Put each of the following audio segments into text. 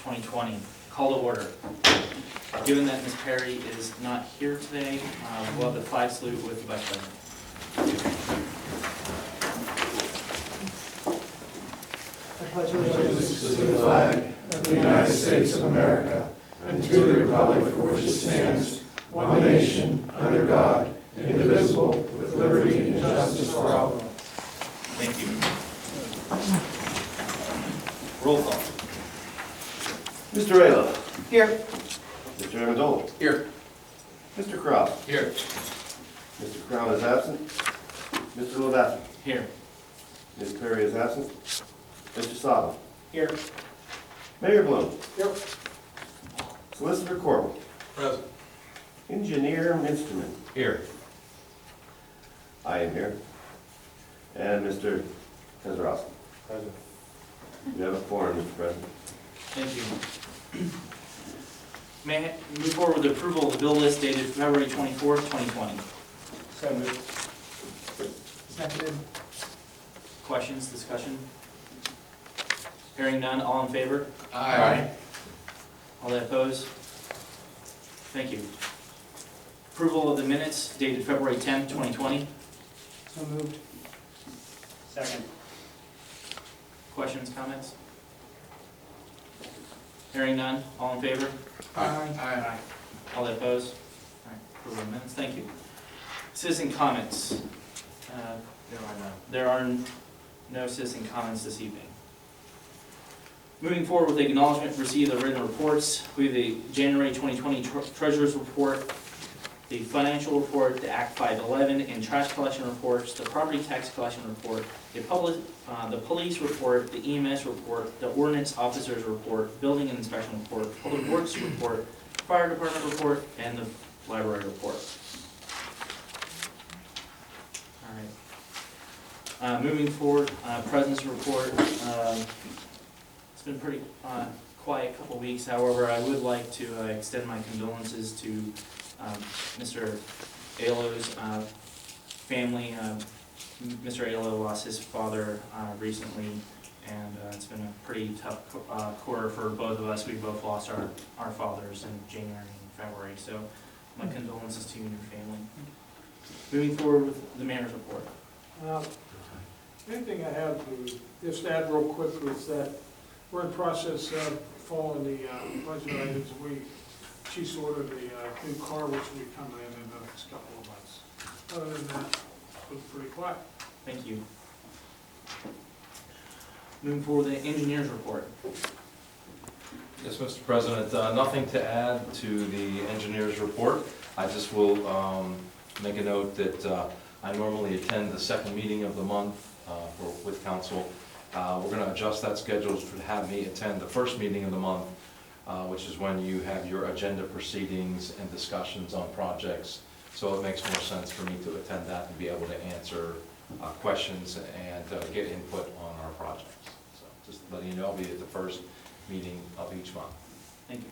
2020. Call to order. Given that Ms. Perry is not here today, we'll have the flag salute with the Vice President. I pledge allegiance to the flag of the United States of America and to the republic for which it stands, one nation, under God, indivisible, with liberty and justice for all. Thank you. Roll call. Mr. Ayla. Here. Mr. Amendola. Here. Mr. Cross. Here. Mr. Crown is absent. Mr. Levasseur. Here. Ms. Perry is absent. Mr. Saba. Here. Mayor Bloom. Here. Solicitor Corbin. Present. Engineer Minsterman. Here. I am here. And Mr. Kozarowski. Present. You have a quorum, Mr. President. Thank you. May I move forward with the approval of the bill list dated February 24th, 2020? So moved. Seconded. Questions, discussion? Hearing none, all in favor? Aye. All that opposed? Thank you. Approval of the minutes dated February 10th, 2020. So moved. Second. Questions, comments? Hearing none, all in favor? Aye. All that opposed? All right, approval of minutes, thank you. Citizen comments. There are no citizen comments this evening. Moving forward with the acknowledgement receipt of the written reports, we have the January 2020 Treasurer's Report, the Financial Report, the Act 511, and Trash Collection Reports, the Property Tax Collection Report, the Police Report, the EMS Report, the Ordinance Officer's Report, Building and Inspection Report, Public Works Report, Fire Department Report, and the Library Report. All right. Moving forward, President's Report. It's been pretty quiet couple weeks. However, I would like to extend my condolences to Mr. Alo's family. Mr. Alo lost his father recently, and it's been a pretty tough quarter for both of us. We both lost our fathers in January and February, so my condolences to you and your family. Moving forward with the mayor's report. Anything I have to just add real quick is that we're in process of following the budget items. She's ordered a new car, which will be coming in the next couple of months. Other than that, it was pretty quiet. Thank you. Moving forward with the engineer's report. Yes, Mr. President, nothing to add to the engineer's report. I just will make a note that I normally attend the second meeting of the month with council. We're going to adjust that schedule to have me attend the first meeting of the month, which is when you have your agenda proceedings and discussions on projects. So it makes more sense for me to attend that and be able to answer questions and get input on our projects. So just letting you know, I'll be at the first meeting of each month. Thank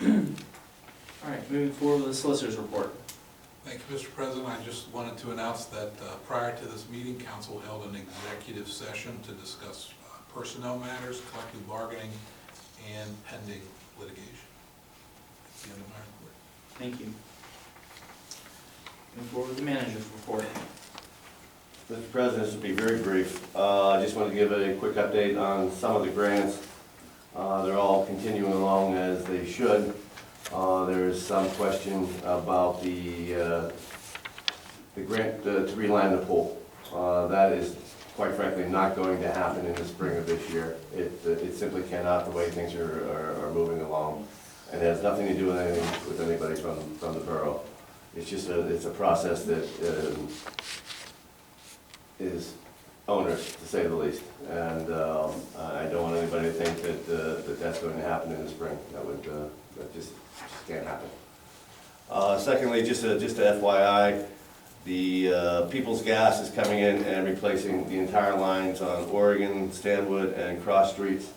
you. All right, moving forward with the solicitor's report. Thank you, Mr. President. I just wanted to announce that prior to this meeting, council held an executive session to discuss personnel matters, collective bargaining, and pending litigation. That's the end of my report. Thank you. Moving forward with the manager's report. Mr. President, this will be very brief. I just wanted to give a quick update on some of the grants. They're all continuing along as they should. There is some question about the grant to reline the pool. That is, quite frankly, not going to happen in the spring of this year. It simply cannot, the way things are moving along. And it has nothing to do with anything with anybody from the borough. It's just it's a process that is onerous, to say the least. And I don't want anybody to think that that's going to happen in the spring. That just can't happen. Secondly, just a FYI, the People's Gas is coming in and replacing the entire lines on Oregon, Stanwood, and Cross Streets.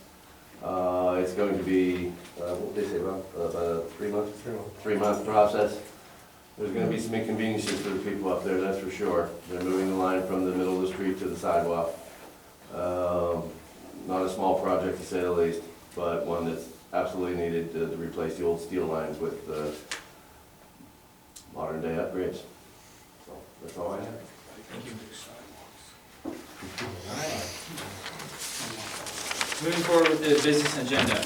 It's going to be, what did they say, Ron? About a 3 month? 3 month process. There's going to be some inconveniences for the people up there, that's for sure. They're moving the line from the middle of the street to the sidewalk. not a small project to say the least, but one that's absolutely needed to replace the old steel lines with modern day upgrades. So that's all I have. Thank you. All right. Moving forward with the business agenda.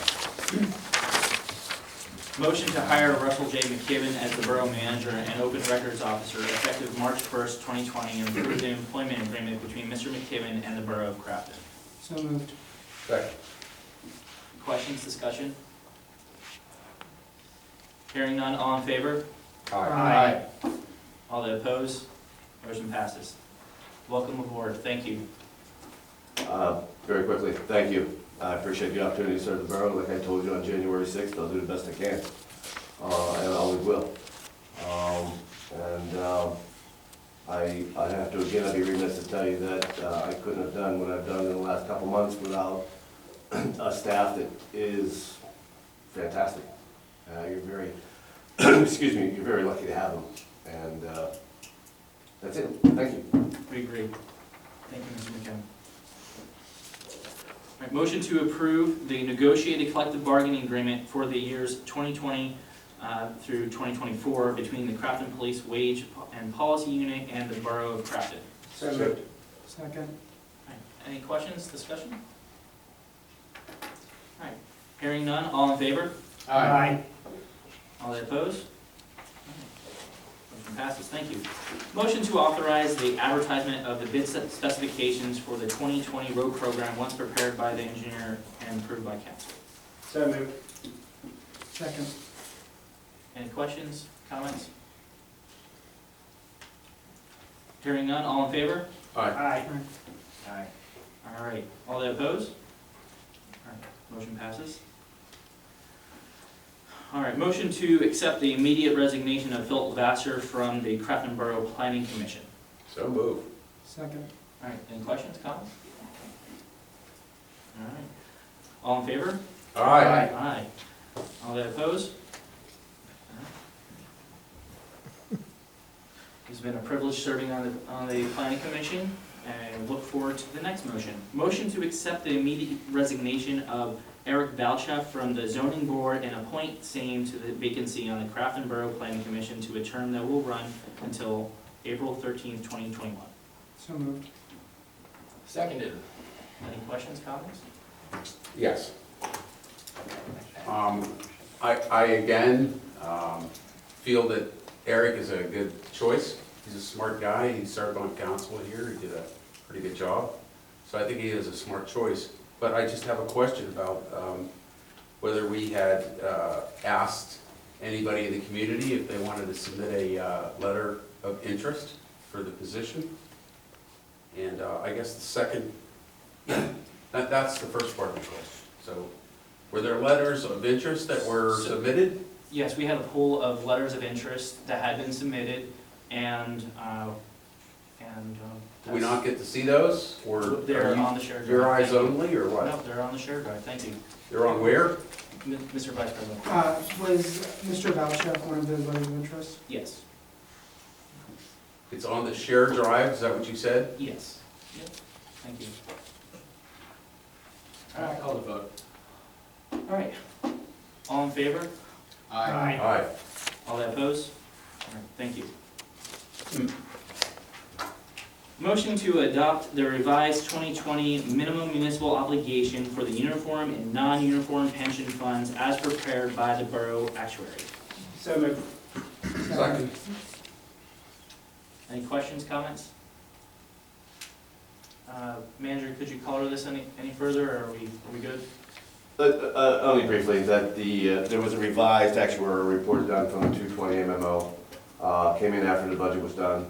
Motion to hire Russell J. McKibben as the Borough Manager and Open Records Officer effective March 1st, 2020, and approve the employment agreement between Mr. McKibben and the Borough of Crafton. So moved. Second. Questions, discussion? Hearing none, all in favor? Aye. All that oppose? Motion passes. Welcome aboard, thank you. Very quickly, thank you. I appreciate the opportunity to serve the borough. Like I told you on January 6th, I'll do the best I can. And I always will. I have to, again, I'd be remiss to tell you that I couldn't have done what I've done in the last couple months without a staff that is fantastic. You're very, excuse me, you're very lucky to have them. And that's it. Thank you. We agree. Thank you, Mr. McKibben. All right, motion to approve the negotiated collective bargaining agreement for the years 2020 through 2024 between the Crafton Police Wage and Policy Unit and the Borough of Crafton. So moved. Second. All right, any questions, discussion? All right, hearing none, all in favor? Aye. All that oppose? Motion passes, thank you. Motion to authorize the advertisement of the bid specifications for the 2020 road program once prepared by the engineer and approved by council. So moved. Second. Any questions, comments? Hearing none, all in favor? Aye. Aye. All right, all that oppose? All right, motion passes. All right, motion to accept the immediate resignation of Philip Vassar from the Crafton Borough Planning Commission. So move. Second. All right, any questions, comments? All right, all in favor? Aye. Aye. All that oppose? It's been a privilege serving on the planning commission, and look forward to the next motion. Motion to accept the immediate resignation of Eric Valcha from the zoning board and appoint same to the vacancy on the Crafton Borough Planning Commission to a term that will run until April 13th, 2021. So moved. Seconded. Any questions, comments? Yes. I again feel that Eric is a good choice. He's a smart guy. He served on council here. He did a pretty good job. So I think he is a smart choice. But I just have a question about whether we had asked anybody in the community if they wanted to submit a letter of interest for the position. And I guess the second, that's the first part of the question. So were there letters of interest that were submitted? Yes, we had a pool of letters of interest that had been submitted, and Do we not get to see those? Or they're are you- on the shared drive. your eyes Thank you. only, or what? No, they're on the shared drive, thank you. They're on where? Mr. Vice President? Was Mr. Valchek one of those letters of interest? Yes, It's on the shared drive, is that what you said? yes. Yep. Thank you. All right, call the vote. All right. All in favor? Aye. Aye. All that oppose? All right, thank you. Motion to adopt the revised 2020 minimum municipal obligation for the uniform and non-uniform pension funds as prepared by the Borough Actuary. So moved. Second. Any questions, comments? Manager, could you color this any further, or are we good? Only briefly, that there was a revised actuarial report done from the 220 MMO, came in after the budget was done.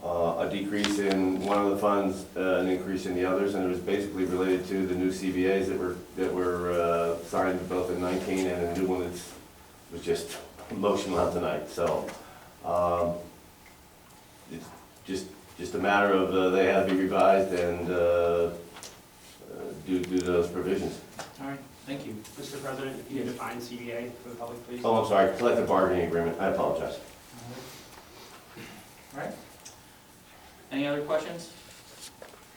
A decrease in one of the funds, an increase in the others, and it was basically related to the new CBAs that were signed both in 19 and a new one that was just motion on tonight. So it's just a matter of they had to be revised and do those provisions. All right, thank you. Mr. President, if you could define CBA for the public, please. Oh, I'm sorry, collective bargaining agreement, I apologize. All right. Any other questions?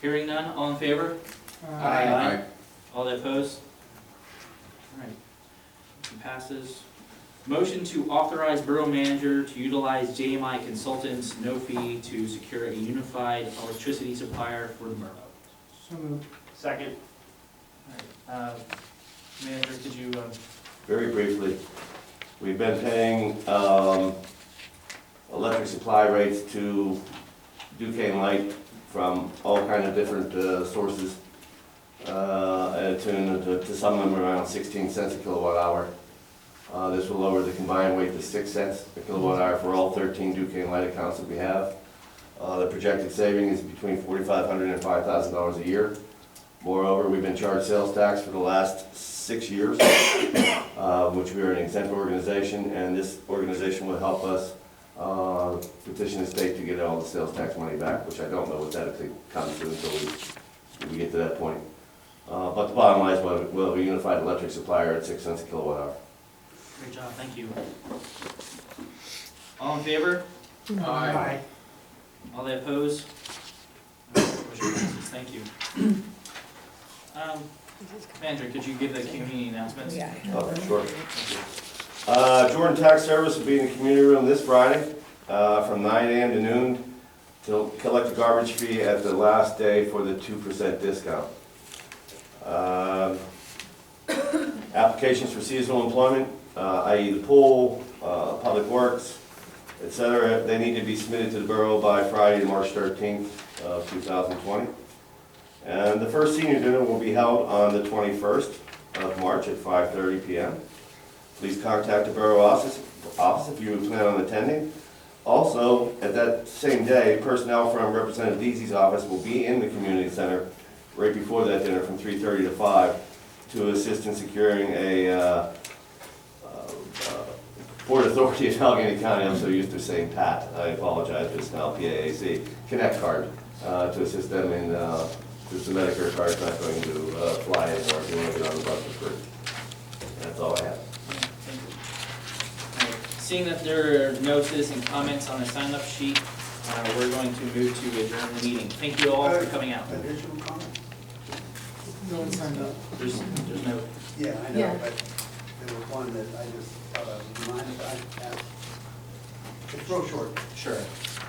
Hearing none, all in favor? Aye. All that opposed? All right. Motion passes. Motion to authorize Borough Manager to utilize JMI Consultants, no fee, to secure a unified electricity supplier for the borough. So moved. Second. All right. Manager, could you, Very briefly, we've been paying electric supply rates to Duquesne Light from all kinds of different sources, at a tune to some of them around 16 cents a kilowatt hour. This will lower the combined rate to 6 cents a kilowatt hour for all 13 Duquesne Light accounts that we have. The projected saving is between $4,500 and $5,000 a year. Moreover, we've been charged sales tax for the last 6 years, which we are an exempt organization, and this organization will help us petition the state to get all the sales tax money back, which I don't know what that comes to until we get to that point. But the bottom line is we'll have a unified electric supplier at 6 cents a kilowatt hour. great job, thank you. All in favor? Aye. All that opposed? Motion passes. Thank you. Manager, could you give the community announcements? Yeah. Oh, sure. Jordan Tax Service will be in the community room this Friday from 9 a.m. to noon to collect the garbage fee at the last day for the 2% discount. Applications for seasonal employment, i.e. the pool, public works, etc., they need to be submitted to the borough by Friday, March 13th of 2020. And the first senior dinner will be held on the 21st of March at 5:30 p.m. Please contact the borough office if you plan on attending. Also, at that same day, personnel from Representative Deasy's office will be in the community center right before that dinner from 3:30 to 5 to assist in securing a Port Authority of Allegheny County, I'm so used to saying PAT, I apologize, it's now PAAC, Connect card, to assist them in, since the Medicare card is not going to fly anymore, if you want to get on the bus for free. That's all I have. Thank you. All right. Seeing that there are no citizen comments on the sign-up sheet, we're going to move to adjourn the meeting. Thank you all for coming out. Additional comment? No one signed up. There's no, Yeah, I Yeah. know, but there was one that I just thought of. Mind if I ask? It's real short. sure.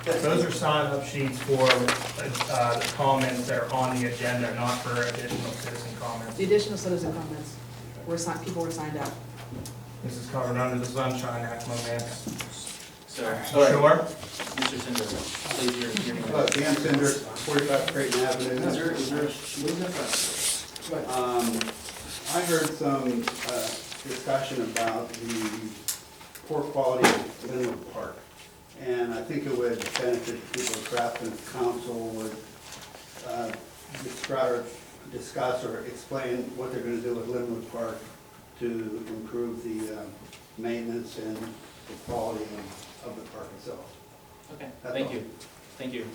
Those are sign-up sheets for the comments that are on the agenda, not for additional citizen comments. The additional citizen comments, people were signed up. This is covered under the Sunshine Act, my man. So, Sure? Mr. Tinder, please, your name. Dan Cinder, 45 Creighton Avenue. I heard some discussion about the poor quality of Linwood Park. And I think it would benefit people of Crafton if council would discuss or explain what they're going to do with Linwood Park to improve the maintenance and the quality of the park itself. Okay, That's thank all. you. Thank you.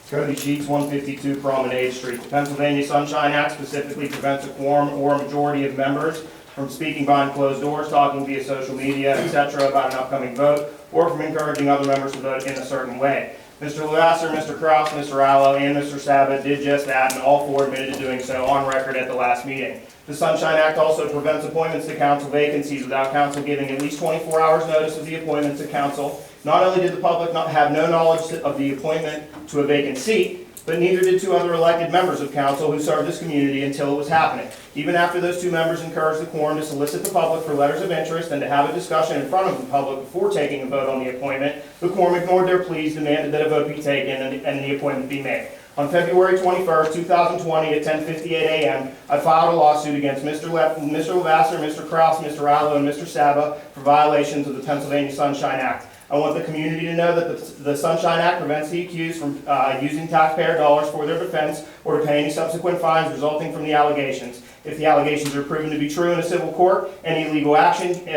Cody Sheets, 152 Promenade Street. The Pennsylvania Sunshine Act specifically prevents a quorum or a majority of members from speaking behind closed doors, talking via social media, etc. about an upcoming vote, or from encouraging other members to vote in a certain way. Mr. Lavasser, Mr. Kraus, Mr. Allo, and Mr. Sabat did just that, and all four admitted to doing so on record at the last meeting. The Sunshine Act also prevents appointments to council vacancies without council giving at least 24 hours notice of the appointment to council. Not only did the public not have no knowledge of the appointment to a vacant seat, but neither did two other elected members of council who served this community until it was happening. Even after those two members encouraged the quorum to solicit the public for letters of interest and to have a discussion in front of the public before taking a vote on the appointment, the quorum ignored their pleas, demanded that a vote be taken and the appointment be made. On February 21st, 2020 at 10:58 a.m., I filed a lawsuit against Mr. Lavasser, Mr. Kraus, Mr. Allo, and Mr. Saba for violations of the Pennsylvania Sunshine Act. I want the community to know that the Sunshine Act prevents the accused from using taxpayer dollars for their defense or to pay any subsequent fines resulting from the allegations. If the allegations are proven to be true in a civil court, any legal action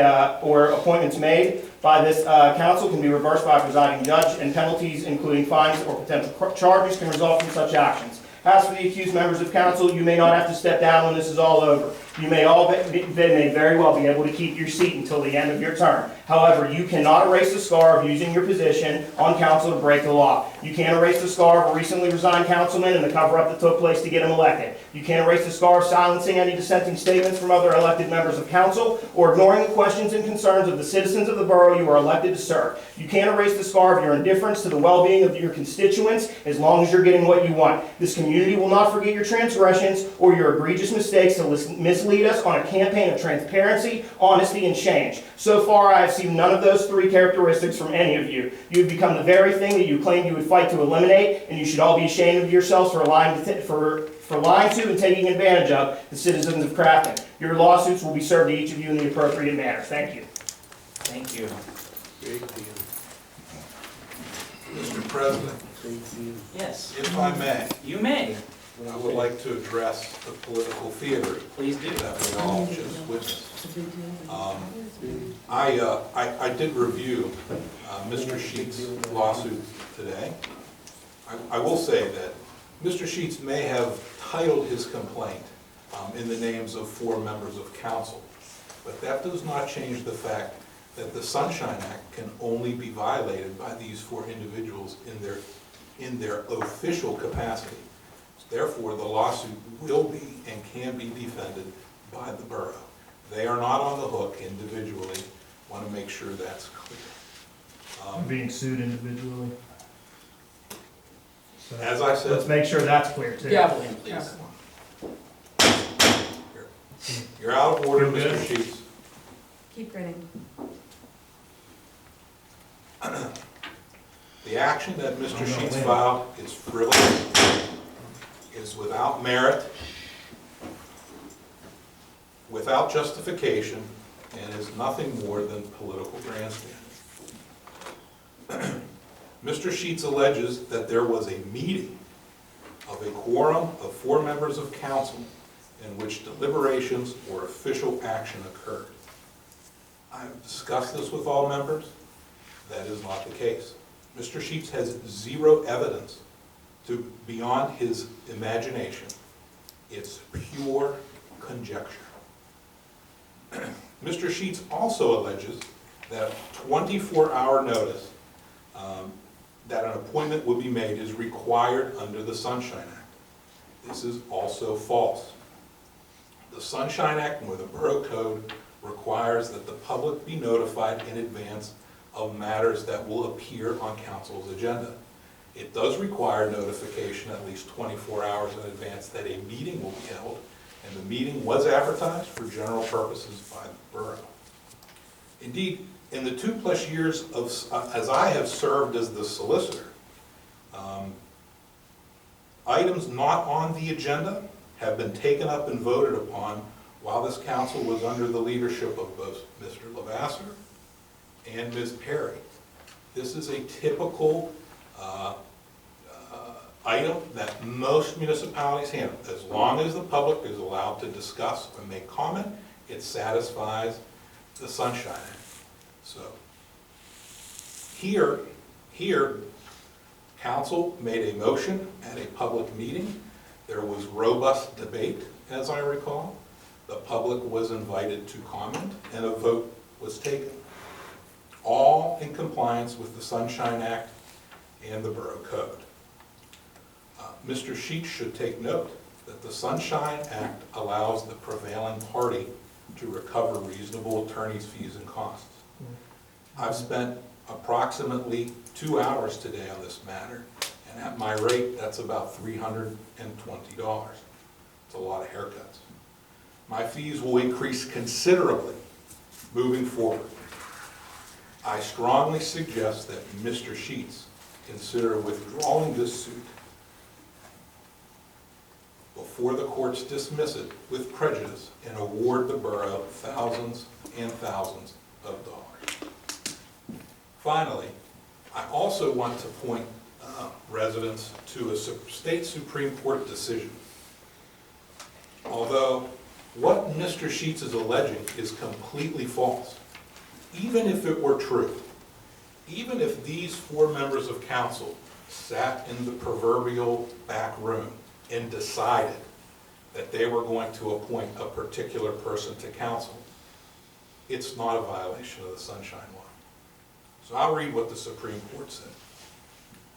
or appointments made by this council can be reversed by a presiding judge, and penalties, including fines or potential charges, can result from such actions. As for the accused members of council, you may not have to step down when this is all over. You may may very well be able to keep your seat until the end of your term. However, you cannot erase the scar of using your position on council to break the law. You can't erase the scar of a recently resigned councilman and the cover-up that took place to get him elected. You can't erase the scar of silencing any dissenting statements from other elected members of council or ignoring the questions and concerns of the citizens of the borough you are elected to serve. You can't erase the scar of your indifference to the well-being of your constituents as long as you're getting what you want. This community will not forget your transgressions or your egregious mistakes to mislead us on a campaign of transparency, honesty, and change. So far, I have seen none of those three characteristics from any of you. You have become the very thing that you claimed you would fight to eliminate, and you should all be ashamed of yourselves for lying to and taking advantage of the citizens of Crafton. Your lawsuits will be served to each of you in the appropriate manner. Thank you. Thank you. Mr. President, Yes, if I may, you may. I would like to address the political theater Please do. that we all just witnessed. I did review Mr. Sheets' lawsuit today. I will say that Mr. Sheets may have titled his complaint in the names of 4 members of council, but that does not change the fact that the Sunshine Act can only be violated by these 4 individuals in their official capacity. Therefore, the lawsuit will be and can be defended by the borough. They are not on the hook individually. Want to make sure that's clear. Being sued individually. So As I said, let's make sure that's clear too. Gavel in, please. you're out of order, You're good. Mr. Sheets. Keep grinning. The action that Mr. Sheets filed is frivolous, is without merit, without justification, and is nothing more than political grandstanding. Mr. Sheets alleges that there was a meeting of a quorum of 4 members of council in which deliberations or official action occurred. I've discussed this with all members. That is not the case. Mr. Sheets has 0 evidence beyond his imagination. It's pure conjecture. Mr. Sheets also alleges that 24-hour notice that an appointment would be made is required under the Sunshine Act. This is also false. The Sunshine Act, or the Borough Code, requires that the public be notified in advance of matters that will appear on council's agenda. It does require notification at least 24 hours in advance that a meeting will be held, and the meeting was advertised for general purposes by the borough. Indeed, in the 2+ years as I have served as the solicitor, items not on the agenda have been taken up and voted upon while this council was under the leadership of both Mr. Lavasser and Ms. Perry. This is a typical item that most municipalities handle. As long as the public is allowed to discuss and make comment, it satisfies the Sunshine Act. So here, council made a motion at a public meeting. There was robust debate, as I recall. The public was invited to comment, and a vote was taken, all in compliance with the Sunshine Act and the Borough Code. Mr. Sheets should take note that the Sunshine Act allows the prevailing party to recover reasonable attorney's fees and costs. I've spent approximately 2 hours today on this matter, and at my rate, that's about $320. It's a lot of haircuts. My fees will increase considerably moving forward. I strongly suggest that Mr. Sheets consider withdrawing this suit before the courts dismiss it with prejudice and award the borough thousands and thousands of dollars. Finally, I also want to point residents to a state Supreme Court decision. Although what Mr. Sheets is alleging is completely false, even if it were true, even if these 4 members of council sat in the proverbial back room and decided that they were going to appoint a particular person to council, it's not a violation of the Sunshine Law. So I'll read what the Supreme Court said.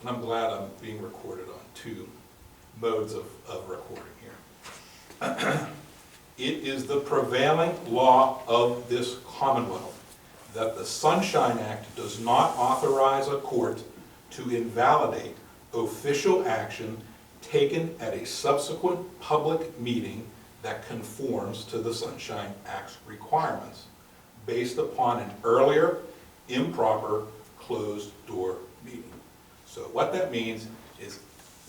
and I'm glad I'm being recorded on 2 modes of recording here. It is the prevailing law of this Commonwealth that the Sunshine Act does not authorize a court to invalidate official action taken at a subsequent public meeting that conforms to the Sunshine Act's requirements based upon an earlier improper closed-door meeting. So what that means is,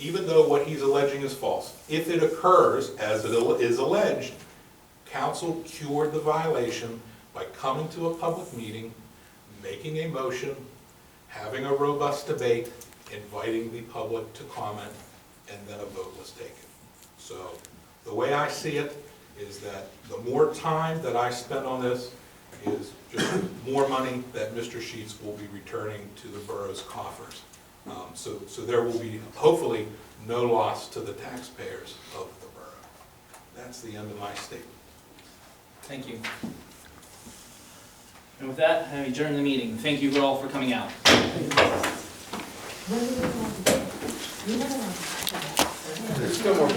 even though what he's alleging is false, if it occurs as it is alleged, council cured the violation by coming to a public meeting, making a motion, having a robust debate, inviting the public to comment, and then a vote was taken. So the way I see it is that the more time that I spend on this is just more money that Mr. Sheets will be returning to the borough's coffers. So there will be hopefully no loss to the taxpayers of the borough. That's the end of my statement. Thank you. And with that, I adjourn the meeting. Thank you all for coming out. There's There's still more